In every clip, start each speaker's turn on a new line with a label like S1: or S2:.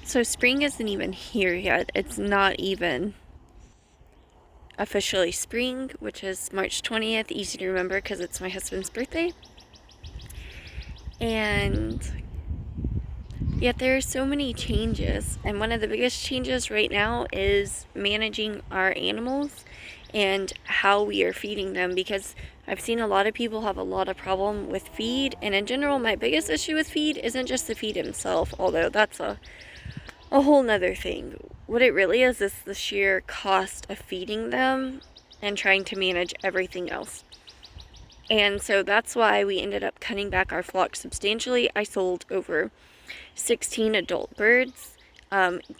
S1: So spring isn't even here yet. It's not even officially spring, which is March 20th. Easy to remember because it's my husband's birthday. And yet there are so many changes. And one of the biggest changes right now is managing our animals and how we are feeding them, because I've seen a lot of people have a lot of problem with feed. And in general, my biggest issue with feed isn't just the feed himself, although that's a whole nother thing. What it really is the sheer cost of feeding them and trying to manage everything else. And so that's why we ended up cutting back our flock substantially. I sold over 16 adult birds,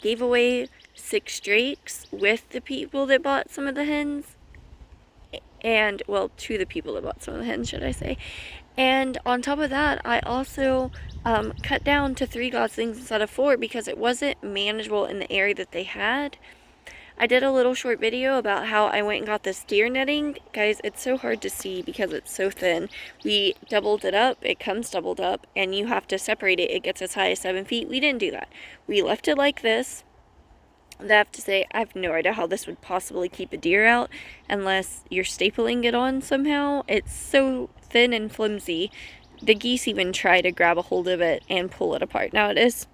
S1: gave away 6 drakes with the people that bought some of the hens, and well, to the people that bought some of the hens, should I say. And on top of that, I also cut down to 3 goslings instead of 4 because it wasn't manageable in the area that they had. I did a little short video about how I went and got this deer netting. Guys, it's so hard to see because it's so thin. We doubled it up, it comes doubled up, and you have to separate it. It gets as high as 7 feet. We didn't do that. We left it like this. I have to say, I have no idea how this would possibly keep a deer out unless you're stapling it on somehow. It's so thin and flimsy. The geese even try to grab a hold of it and pull it apart. Now it is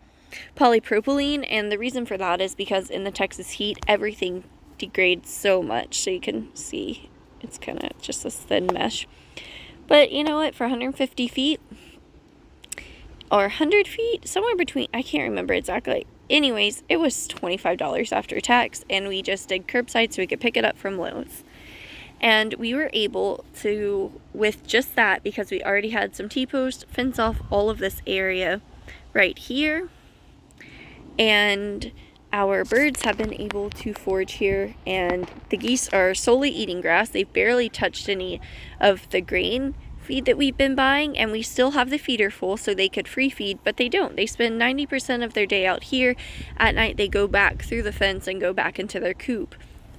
S1: polypropylene, and the reason for that is because in the Texas heat, everything degrades so much. So you can see it's kind of just this thin mesh. But you know what, for 150 feet or 100 feet, somewhere between, I can't remember exactly. Anyways, it was $25 after tax, and we just did curbside so we could pick it up from Lowe's. And we were able to, with just that, because we already had some T-posts, fence off all of this area right here. And our birds have been able to forage here, and the geese are solely eating grass. They've barely touched any of the grain feed that we've been buying, and we still have the feeder full so they could free feed, but they don't. They spend 90% of their day out here. At night they go back through the fence and go back into their coop.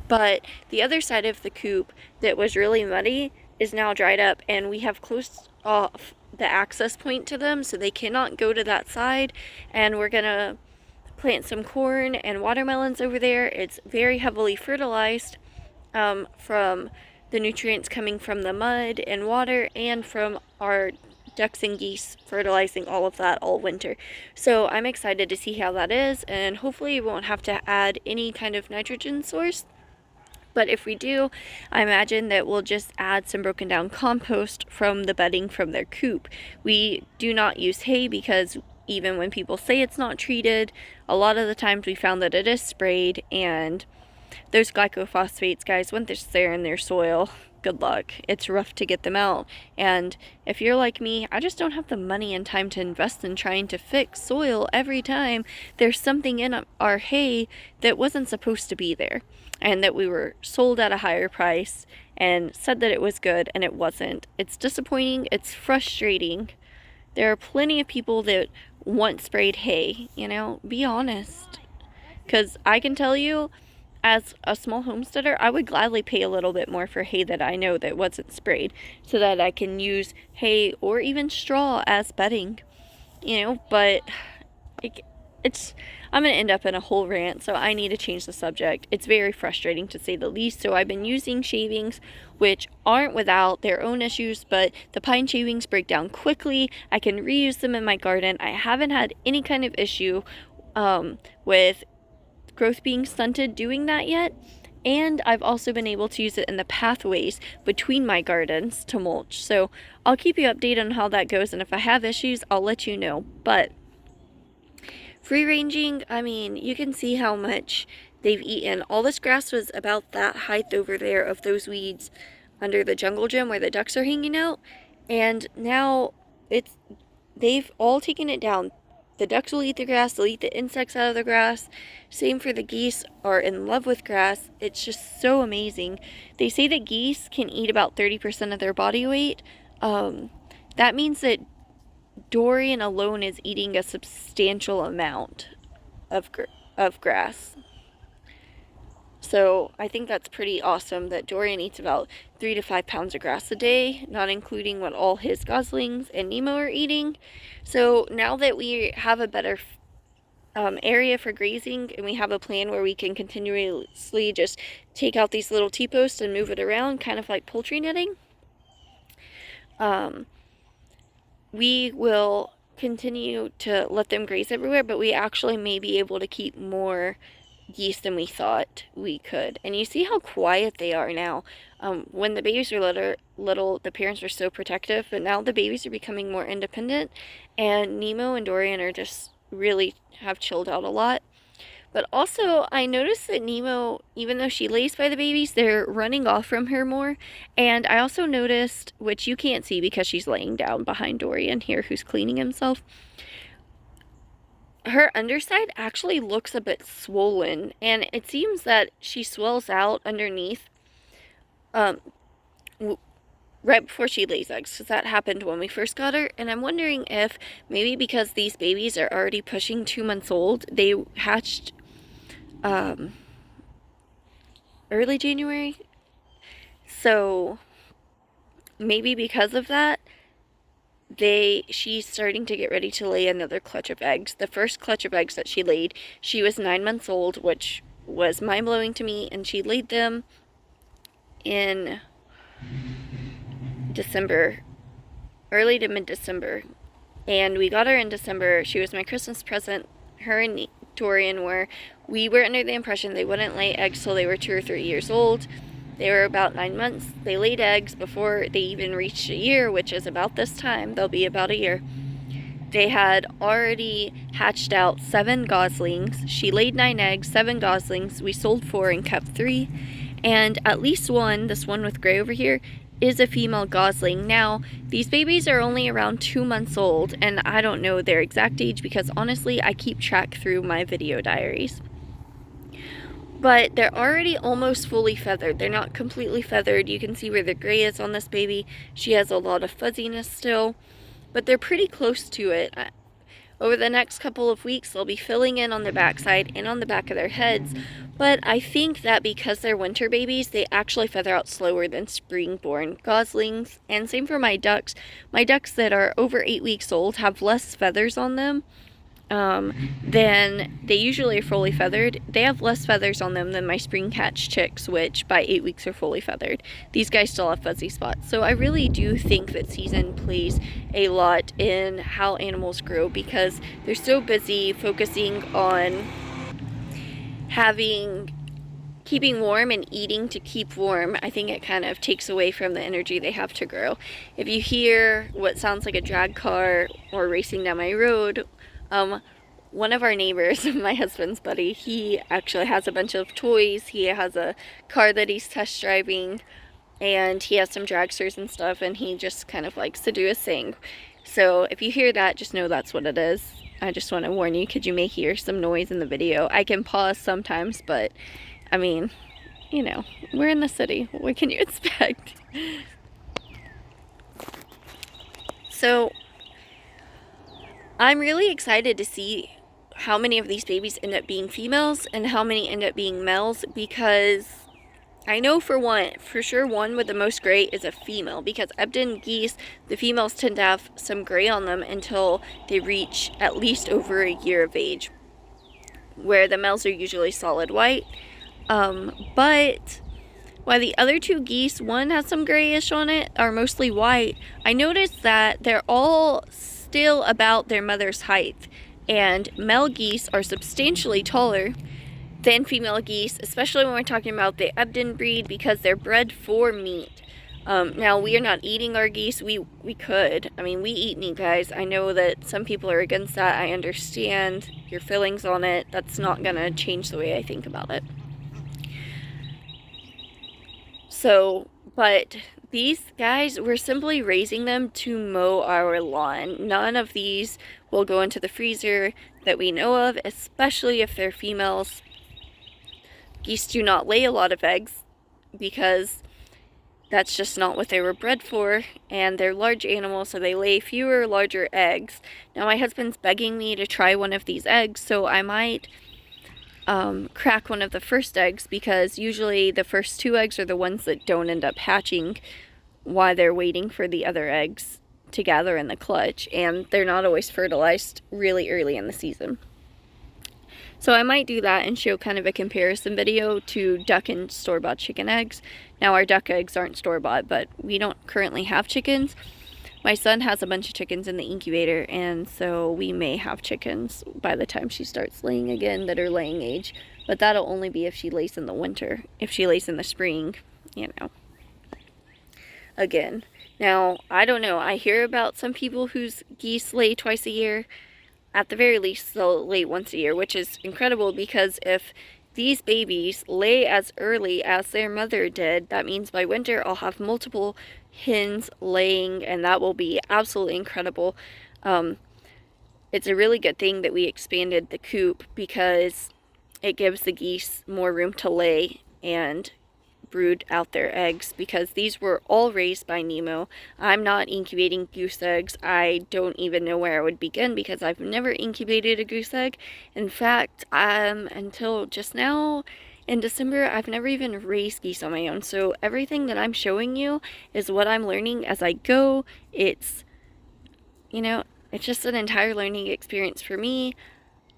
S1: But the other side of the coop that was really muddy is now dried up, and we have closed off the access point to them so they cannot go to that side. And we're gonna plant some corn and watermelons over there. It's very heavily fertilized from the nutrients coming from the mud and water, and from our ducks and geese fertilizing all of that all winter. So I'm excited to see how that is, and hopefully we won't have to add any kind of nitrogen source. But if we do, I imagine that we'll just add some broken down compost from the bedding from their coop. We do not use hay because even when people say it's not treated, a lot of the times we found that it is sprayed, and those glycophosphates, guys, once they're there in their soil, good luck. It's rough to get them out. And if you're like me, I just don't have the money and time to invest in trying to fix soil every time there's something in our hay that wasn't supposed to be there, and that we were sold at a higher price and said that it was good and it wasn't. It's disappointing. It's frustrating. There are plenty of people that want sprayed hay, you know, be honest. Because I can tell you, as a small homesteader, I would gladly pay a little bit more for hay that I know that wasn't sprayed, so that I can use hay or even straw as bedding, you know. But I'm going to end up in a whole rant, so I need to change the subject. It's very frustrating to say the least. So I've been using shavings, which aren't without their own issues, but the pine shavings break down quickly. I can reuse them in my garden. I haven't had any kind of issue with growth being stunted doing that yet. And I've also been able to use it in the pathways between my gardens to mulch. So I'll keep you updated on how that goes, and if I have issues, I'll let you know. But free ranging, I mean, you can see how much they've eaten. All this grass was about that height over there of those weeds under the jungle gym where the ducks are hanging out. And now they've all taken it down. The ducks will eat the grass, they'll eat the insects out of the grass. Same for the geese, are in love with grass. It's just so amazing. They say that geese can eat about 30% of their body weight. That means that Dorian alone is eating a substantial amount of grass. So I think that's pretty awesome that Dorian eats about 3 to 5 pounds of grass a day, not including what all his goslings and Nemo are eating. So now that we have a better area for grazing, and we have a plan where we can continuously just take out these little T-posts and move it around, kind of like poultry netting. We will continue to let them graze everywhere, but we actually may be able to keep more geese than we thought we could. And you see how quiet they are now. When the babies were little, the parents were so protective, but now the babies are becoming more independent, and Nemo and Dorian are just really have chilled out a lot. But also, I noticed that Nemo, even though she lays by the babies, they're running off from her more. And I also noticed, which you can't see because she's laying down behind Dorian here, who's cleaning himself, her underside actually looks a bit swollen, and it seems that she swells out underneath right before she lays eggs, because that happened when we first got her. And I'm wondering if maybe because these babies are already pushing 2 months old, they hatched early January, so maybe because of that, she's starting to get ready to lay another clutch of eggs. The first clutch of eggs that she laid, she was 9 months old, which was mind-blowing to me, and she laid them in December, early to mid-December, and we got her in December. She was my Christmas present. Her and Dorian we were under the impression they wouldn't lay eggs till they were 2 or 3 years old. They were about 9 months. They laid eggs before they even reached a year, which is about this time. They'll be about a year. They had already hatched out 7 goslings. She laid 9 eggs, 7 goslings. We sold 4 and kept 3. And at least one, this one with gray over here, is a female gosling. Now, these babies are only around 2 months old, and I don't know their exact age because honestly, I keep track through my video diaries. But they're already almost fully feathered. They're not completely feathered. You can see where the gray is on this baby. She has a lot of fuzziness still, but they're pretty close to it. Over the next couple of weeks, they'll be filling in on the backside and on the back of their heads, but I think that because they're winter babies, they actually feather out slower than spring-born goslings, and same for my ducks. My ducks that are over 8 weeks old have less feathers on them than they usually are fully feathered. They have less feathers on them than my spring hatch chicks, which by 8 weeks are fully feathered. These guys still have fuzzy spots. So I really do think that season plays a lot in how animals grow, because they're so busy focusing on keeping warm and eating to keep warm. I think it kind of takes away from the energy they have to grow. If you hear what sounds like a drag car or racing down my road, one of our neighbors, my husband's buddy, he actually has a bunch of toys. He has a car that he's test driving, and he has some dragsters and stuff, and he just kind of likes to do his thing. So if you hear that, just know that's what it is. I just want to warn you because you may hear some noise in the video. I can pause sometimes, but I mean, you know, we're in the city. What can you expect? So I'm really excited to see how many of these babies end up being females and how many end up being males, because I know for sure one with the most gray is a female, because Ebden geese, the females tend to have some gray on them until they reach at least over a year of age, where the males are usually solid white. But while the other 2 geese, one has some grayish on it, are mostly white, I noticed that they're all still about their mother's height, and male geese are substantially taller than female geese, especially when we're talking about the Ebden breed, because they're bred for meat. Now, we are not eating our geese. We could. I mean, we eat meat, guys. I know that some people are against that. I understand your feelings on it. That's not gonna change the way I think about it. So, but these guys, we're simply raising them to mow our lawn. None of these will go into the freezer that we know of, especially if they're females. Geese do not lay a lot of eggs because that's just not what they were bred for, and they're large animals, so they lay fewer, larger eggs. Now, my husband's begging me to try one of these eggs, so I might crack one of the first eggs, because usually the first 2 eggs are the ones that don't end up hatching while they're waiting for the other eggs to gather in the clutch, and they're not always fertilized really early in the season. So I might do that and show kind of a comparison video to duck and store-bought chicken eggs. Now our duck eggs aren't store-bought, but we don't currently have chickens. My son has a bunch of chickens in the incubator, and so we may have chickens by the time she starts laying again that are laying age. But that'll only be if she lays in the winter. If she lays in the spring, you know, again. Now, I don't know. I hear about some people whose geese lay twice a year. At the very least, they'll lay once a year, which is incredible because if these babies lay as early as their mother did, that means by winter I'll have multiple hens laying, and that will be absolutely incredible. It's a really good thing that we expanded the coop because it gives the geese more room to lay and brood out their eggs, because these were all raised by Nemo. I'm not incubating goose eggs. I don't even know where I would begin because I've never incubated a goose egg. In fact, until just now in December, I've never even raised geese on my own. So everything that I'm showing you is what I'm learning as I go. It's, you know, it's just an entire learning experience for me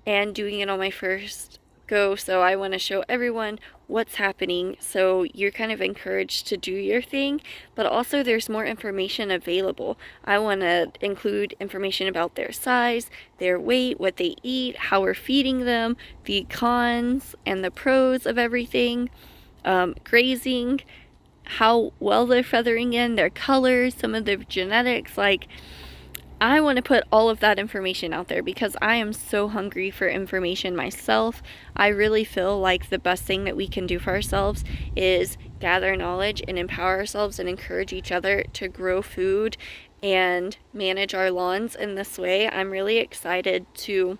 S1: and doing it on my first go. So I want to show everyone what's happening, so you're kind of encouraged to do your thing, but also there's more information available. I want to include information about their size, their weight, what they eat, how we're feeding them, the cons and the pros of everything, grazing, how well they're feathering in, their colors, some of their genetics. Like, I want to put all of that information out there because I am so hungry for information myself. I really feel like the best thing that we can do for ourselves is gather knowledge and empower ourselves and encourage each other to grow food and manage our lawns in this way. I'm really excited to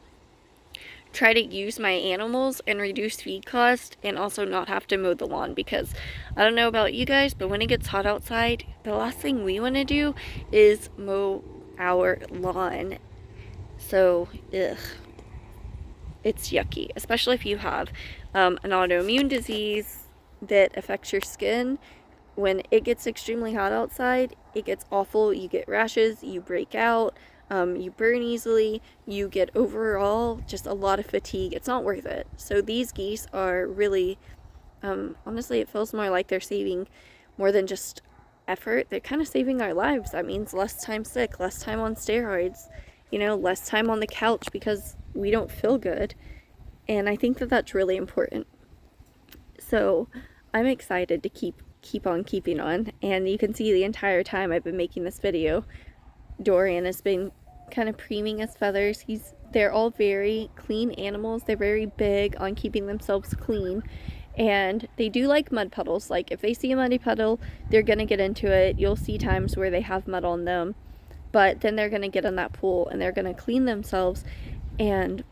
S1: try to use my animals and reduce feed cost and also not have to mow the lawn, because I don't know about you guys, but when it gets hot outside, the last thing we want to do is mow our lawn. So it's yucky, especially if you have an autoimmune disease that affects your skin. When it gets extremely hot outside, it gets awful. You get rashes, you break out, you burn easily, you get overall just a lot of fatigue. It's not worth it. So these geese are really, honestly, it feels more like they're saving more than just effort. They're kind of saving our lives. That means less time sick, less time on steroids, you know, less time on the couch because we don't feel good. And I think that that's really important. So I'm excited to keep on keeping on. And you can see the entire time I've been making this video, Dorian has been kind of preening his feathers. They're all very clean animals. They're very big on keeping themselves clean. And they do like mud puddles. Like, if they see a muddy puddle, they're going to get into it. You'll see times where they have mud on them. But then they're going to get in that pool and they're going to clean themselves. And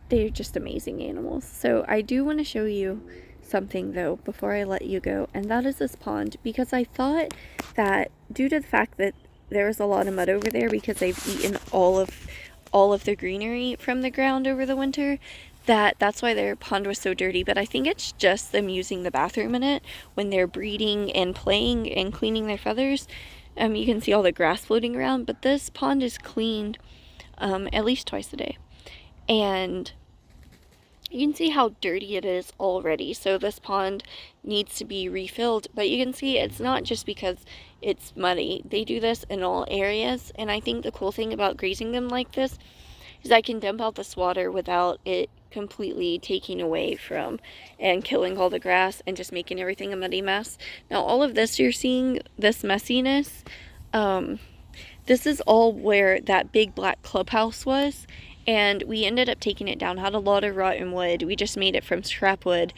S1: they're just amazing animals. So I do want to show you something, though, before I let you go. And that is this pond. Because I thought that due to the fact that there was a lot of mud over there because they've eaten all of the greenery from the ground over the winter, that's why their pond was so dirty. But I think it's just them using the bathroom in it when they're breeding and playing and cleaning their feathers. You can see all the grass floating around, but this pond is cleaned at least twice a day. And you can see how dirty it is already. So this pond needs to be refilled, but you can see it's not just because it's muddy. They do this in all areas, and I think the cool thing about grazing them like this is I can dump out this water without it completely taking away from and killing all the grass and just making everything a muddy mess. Now all of this you're seeing, this messiness, this is all where that big black clubhouse was, and we ended up taking it down. Had a lot of rotten wood. We just made it from scrap wood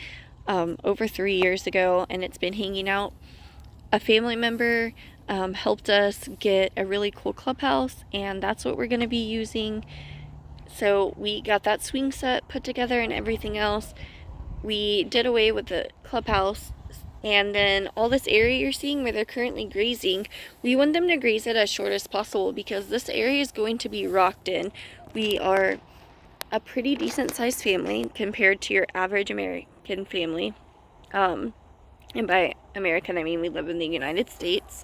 S1: over 3 years ago, and it's been hanging out. A family member helped us get a really cool clubhouse, and that's what we're going to be using. So we got that swing set put together and everything else. We did away with the clubhouse, and then all this area you're seeing where they're currently grazing, we want them to graze it as short as possible because this area is going to be rocked in. We are a pretty decent sized family compared to your average American family. And by American, I mean we live in the United States.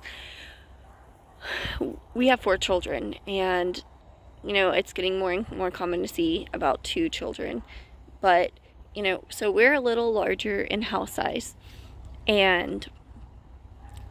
S1: We have 4 children, and you know, it's getting more and more common to see about 2 children. But, you know, so we're a little larger in house size, and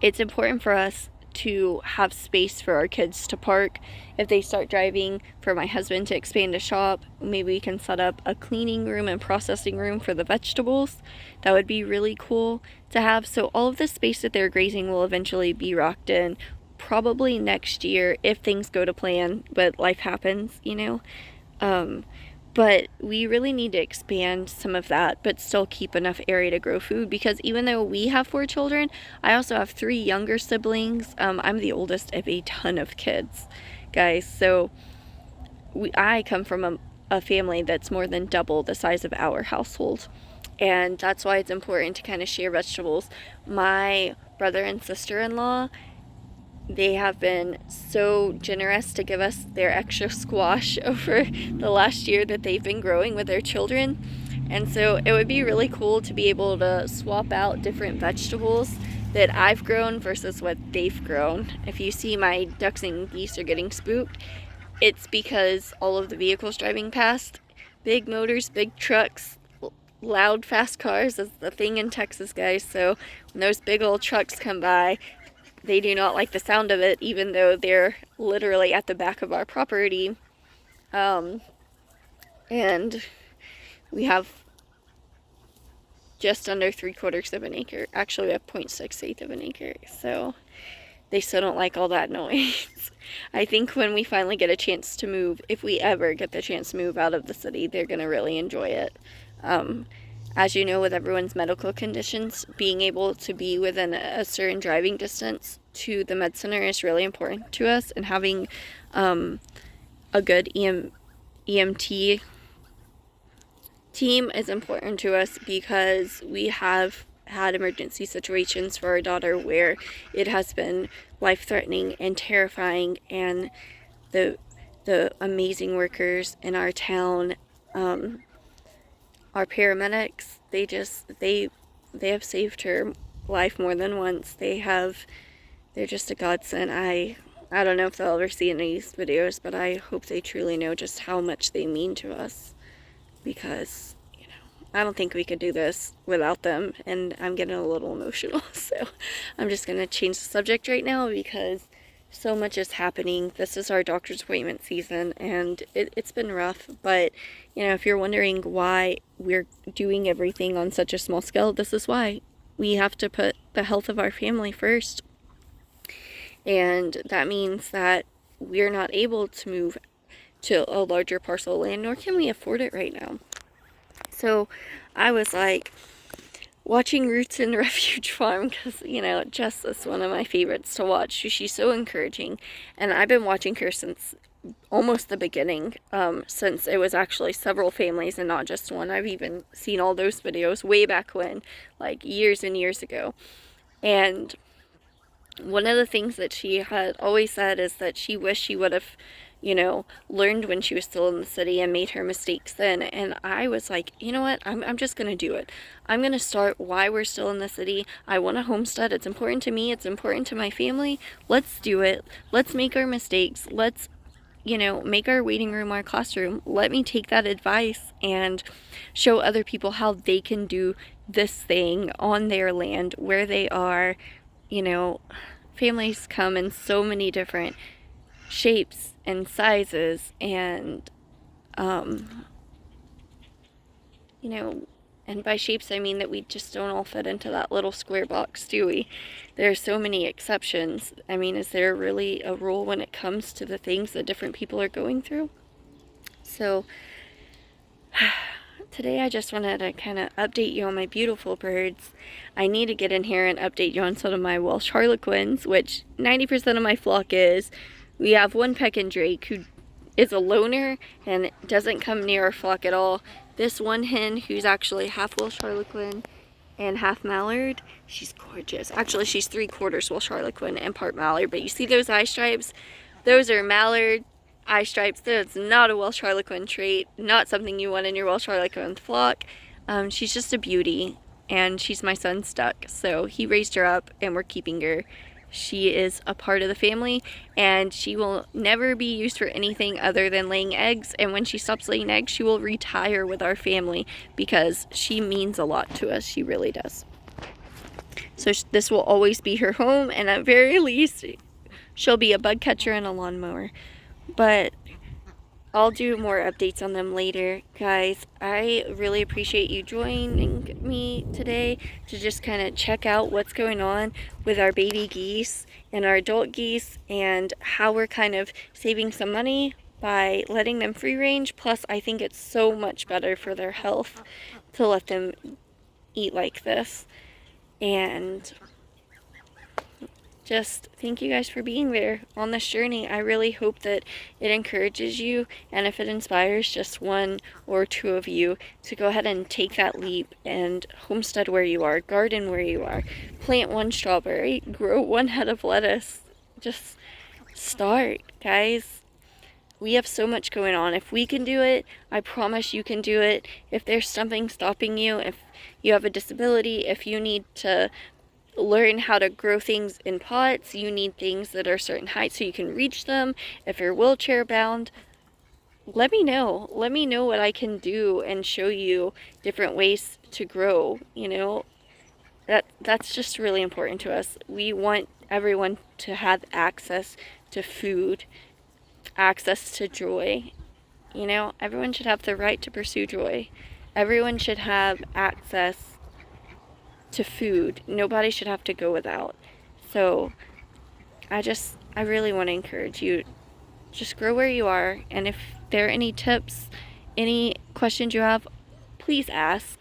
S1: it's important for us to have space for our kids to park. If they start driving, for my husband to expand a shop, maybe we can set up a cleaning room and processing room for the vegetables. That would be really cool to have. So all of the space that they're grazing will eventually be rocked in, probably next year if things go to plan, but life happens, you know. But we really need to expand some of that, but still keep enough area to grow food, because even though we have 4 children, I also have 3 younger siblings. I'm the oldest of a ton of kids, guys. So I come from a family that's more than double the size of our household. And that's why it's important to kind of share vegetables. My brother and sister-in-law, they have been so generous to give us their extra squash over the last year that they've been growing with their children. And so it would be really cool to be able to swap out different vegetables that I've grown versus what they've grown. If you see my ducks and geese are getting spooked, it's because all of the vehicles driving past, big motors, big trucks, loud fast cars is the thing in Texas, guys. So when those big old trucks come by, they do not like the sound of it, even though they're literally at the back of our property. And we have just under 3/4 of an acre. Actually, we have 0.68 of an acre. So they still don't like all that noise. I think when we finally get a chance to move, if we ever get the chance to move out of the city, they're going to really enjoy it. As you know, with everyone's medical conditions, being able to be within a certain driving distance to the med center is really important to us, and having a good EMT team is important to us, because we have had emergency situations for our daughter where it has been life-threatening and terrifying, and the amazing workers in our town, our paramedics, they have saved her life more than once. They're just a godsend. I don't know if they'll ever see any of these videos, but I hope they truly know just how much they mean to us, because, you know, I don't think we could do this without them, and I'm getting a little emotional. So I'm just gonna change the subject right now, because so much is happening. This is our doctor's appointment season, and it's been rough. But, you know, if you're wondering why we're doing everything on such a small scale, this is why. We have to put the health of our family first. And that means that we're not able to move to a larger parcel of land, nor can we afford it right now. So I was like, watching Roots in Refuge Farm, because, you know, Jess is one of my favorites to watch. She's so encouraging, and I've been watching her since almost the beginning, since it was actually several families and not just one. I've even seen all those videos way back when, like years and years ago. And one of the things that she had always said is that she wished she would have, you know, learned when she was still in the city and made her mistakes then. And I was like, you know what, I'm just going to do it. I'm going to start while we're still in the city. I want a homestead. It's important to me. It's important to my family. Let's do it. Let's make our mistakes. Let's, you know, make our waiting room our classroom. Let me take that advice and show other people how they can do this thing on their land where they are. You know, families come in so many different shapes and sizes, and you know, and by shapes I mean that we just don't all fit into that little square box, do we? There are so many exceptions. I mean, is there really a rule when it comes to the things that different people are going through? So today I just wanted to kind of update you on my beautiful birds. I need to get in here and update you on some of my Welsh Harlequins, which 90% of my flock is. We have one Pekin Drake who is a loner and doesn't come near our flock at all. This one hen, who's actually half Welsh Harlequin and half Mallard, she's gorgeous. Actually, she's 3/4 Welsh Harlequin and part Mallard, but you see those eye stripes? Those are Mallard eye stripes. That's not a Welsh Harlequin trait, not something you want in your Welsh Harlequin flock. She's just a beauty, and she's my son's duck, so he raised her up and we're keeping her. She is a part of the family, and she will never be used for anything other than laying eggs. And when she stops laying eggs, she will retire with our family because she means a lot to us. She really does. So this will always be her home, and at very least, she'll be a bug catcher and a lawnmower. But I'll do more updates on them later. Guys, I really appreciate you joining me today to just kind of check out what's going on with our baby geese and our adult geese and how we're kind of saving some money by letting them free range. Plus, I think it's so much better for their health to let them eat like this. And just thank you guys for being there on this journey. I really hope that it encourages you, and if it inspires just one or two of you to go ahead and take that leap and homestead where you are, garden where you are, plant one strawberry, grow one head of lettuce. Just start, guys. We have so much going on. If we can do it, I promise you can do it. If there's something stopping you, if you have a disability, if you need to learn how to grow things in pots, you need things that are certain heights so you can reach them. If you're wheelchair bound, let me know. Let me know what I can do and show you different ways to grow. You know, that's just really important to us. We want everyone to have access to food, access to joy. You know, everyone should have the right to pursue joy. Everyone should have access to food. Nobody should have to go without. So I really want to encourage you, just grow where you are. And if there are any tips, any questions you have, please ask,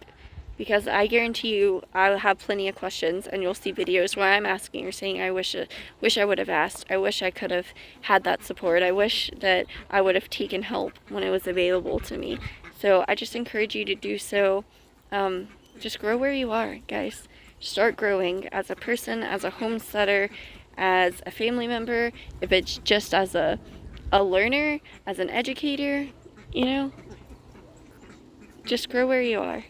S1: because I guarantee you I'll have plenty of questions, and you'll see videos where I'm asking or saying, I wish I would have asked. I wish I could have had that support. I wish that I would have taken help when it was available to me. So I just encourage you to do so. Just grow where you are, guys. Start growing as a person, as a homesteader, as a family member, if it's just as a learner, as an educator, you know, just grow where you are.